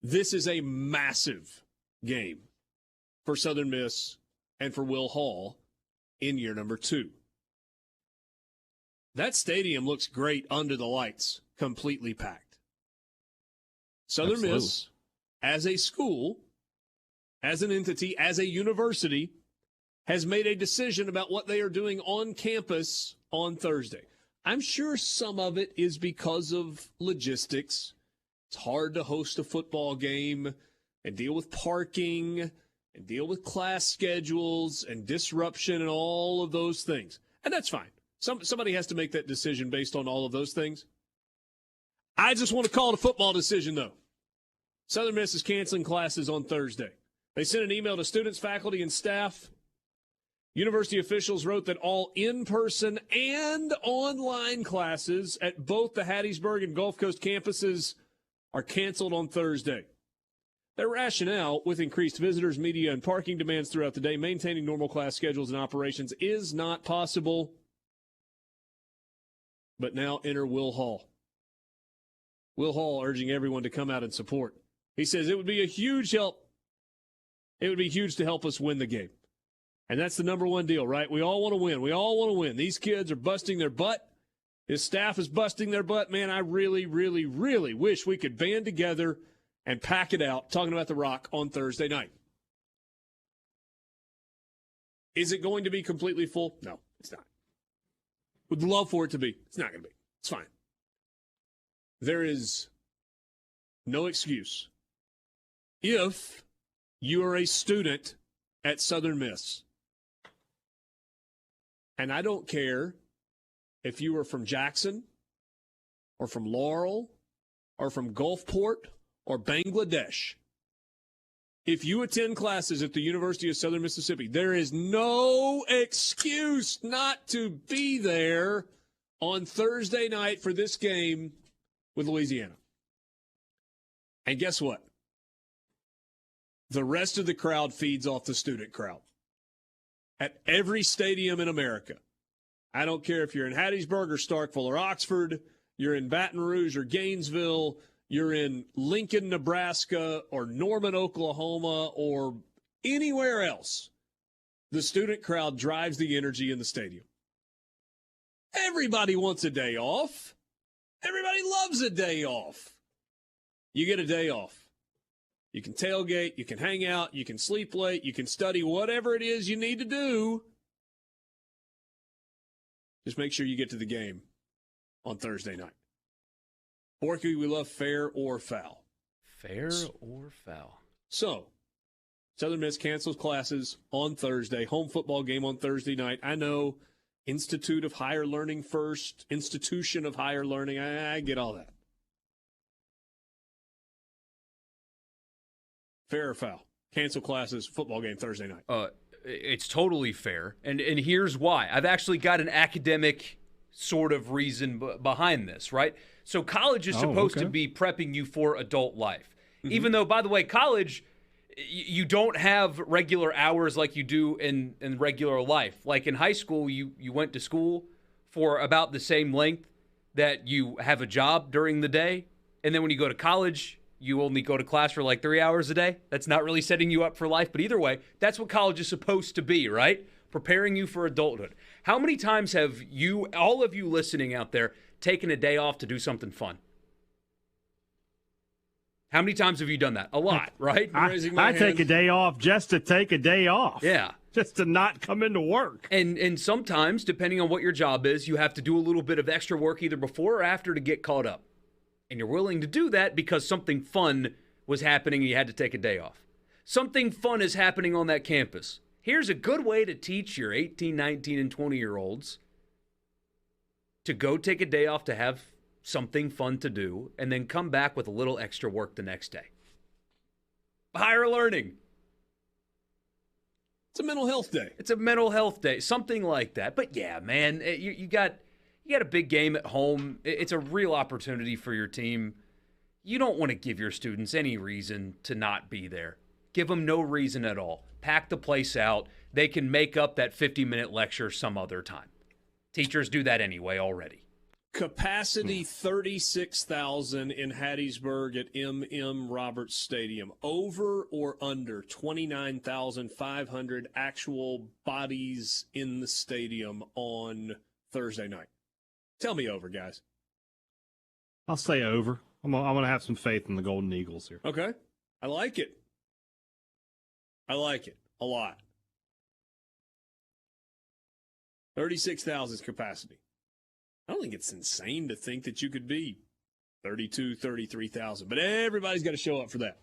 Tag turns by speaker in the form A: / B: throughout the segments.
A: This is a massive game for Southern Miss and for Will Hall in year number 2. That stadium looks great under the lights, completely packed. Southern
B: Absolutely.
A: Miss, as a school, as an entity, as a university, has made a decision about what they are doing on campus on Thursday. I'm sure some of it is because of logistics. It's hard to host a football game and deal with parking and deal with class schedules and disruption and all of those things. And that's fine. Somebody has to make that decision based on all of those things. I just want to call it a football decision, though. Southern Miss is canceling classes on Thursday. They sent an email to students, faculty, and staff. University officials wrote that all in-person and online classes at both the Hattiesburg and Gulf Coast campuses are canceled on Thursday. Their rationale, with increased visitors, media, and parking demands throughout the day, maintaining normal class schedules and operations is not possible. But now enter Will Hall. Will Hall urging everyone to come out and support. He says it would be a huge help. It would be huge to help us win the game. And that's the number one deal, right? We all want to win. We all want to win. These kids are busting their butt. His staff is busting their butt. Man, I really, really, really wish we could band together and pack it out, talking about the Rock on Thursday night. Is it going to be completely full? No, it's not. Would love for it to be. It's not going to be. It's fine. There is no excuse. If you are a student at Southern Miss, and I don't care if you are from Jackson or from Laurel or from Gulfport or Bangladesh, if you attend classes at the University of Southern Mississippi, there is no excuse not to be there on Thursday night for this game with Louisiana. And guess what? The rest of the crowd feeds off the student crowd. At every stadium in America. I don't care if you're in Hattiesburg or Starkville or Oxford, you're in Baton Rouge or Gainesville, you're in Lincoln, Nebraska, or Norman, Oklahoma, or anywhere else. The student crowd drives the energy in the stadium. Everybody wants a day off. Everybody loves a day off. You get a day off. You can tailgate, you can hang out, you can sleep late, you can study whatever it is you need to do. Just make sure you get to the game on Thursday night. Borky, we love fair or foul.
B: Fair or foul. So,
A: Southern Miss cancels classes on Thursday. Home football game on Thursday night. I know Institute of Higher Learning first, Institution of Higher Learning. I get all that. Fair or foul? Cancel classes, football game Thursday night.
B: It's totally fair. And here's why. I've actually got an academic sort of reason behind this, right? So college is supposed to be prepping you for adult life. Mm-hmm. Even though, by the way, college, you don't have regular hours like you do in regular life. Like in high school, you went to school for about the same length that you have a job during the day. And then when you go to college, you only go to class for like 3 hours a day. That's not really setting you up for life. But either way, that's what college is supposed to be, right? Preparing you for adulthood. How many times have you, all of you listening out there, taken a day off to do something fun? How many times have you done that? A lot, right?
C: I take a day off just to take a day off.
B: Yeah.
C: Just to not come into work.
B: And sometimes, depending on what your job is, you have to do a little bit of extra work either before or after to get caught up. And you're willing to do that because something fun was happening and you had to take a day off. Something fun is happening on that campus. Here's a good way to teach your 18, 19, and 20-year-olds to go take a day off to have something fun to do and then come back with a little extra work the next day. Higher learning.
A: It's a mental health day.
B: It's a mental health day, something like that. But yeah, man, you got a big game at home. It's a real opportunity for your team. You don't want to give your students any reason to not be there. Give them no reason at all. Pack the place out. They can make up that 50-minute lecture some other time. Teachers do that anyway already.
A: Capacity 36,000 in Hattiesburg at M.M. Roberts Stadium. Over or under 29,500 actual bodies in the stadium on Thursday night? Tell me over, guys.
C: I'll say over. I'm going to have some faith in the Golden Eagles here.
A: Okay. I like it. I like it a lot. 36,000 is capacity. I don't think it's insane to think that you could be 32, 33,000, but everybody's got to show up for that.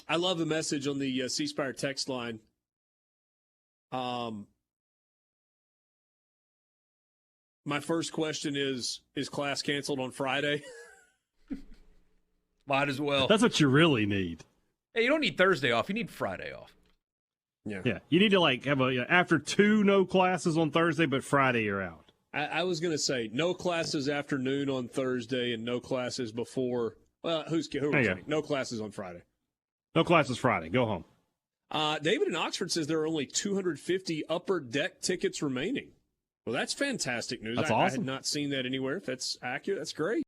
A: I love the message on the C Spire text line. My first question is class canceled on Friday?
B: Might as well.
C: That's what you really need.
B: Hey, you don't need Thursday off. You need Friday off.
C: Yeah. You need to have after 2 no classes on Thursday, but Friday you're out.
A: I was going to say no classes afternoon on Thursday and no classes before. Well, who are we kidding? No classes on Friday.
C: No classes Friday. Go home.
A: David in Oxford says there are only 250 upper deck tickets remaining. Well, that's fantastic news.
C: That's
A: I
C: awesome.
A: had not seen that anywhere. If that's accurate, that's great.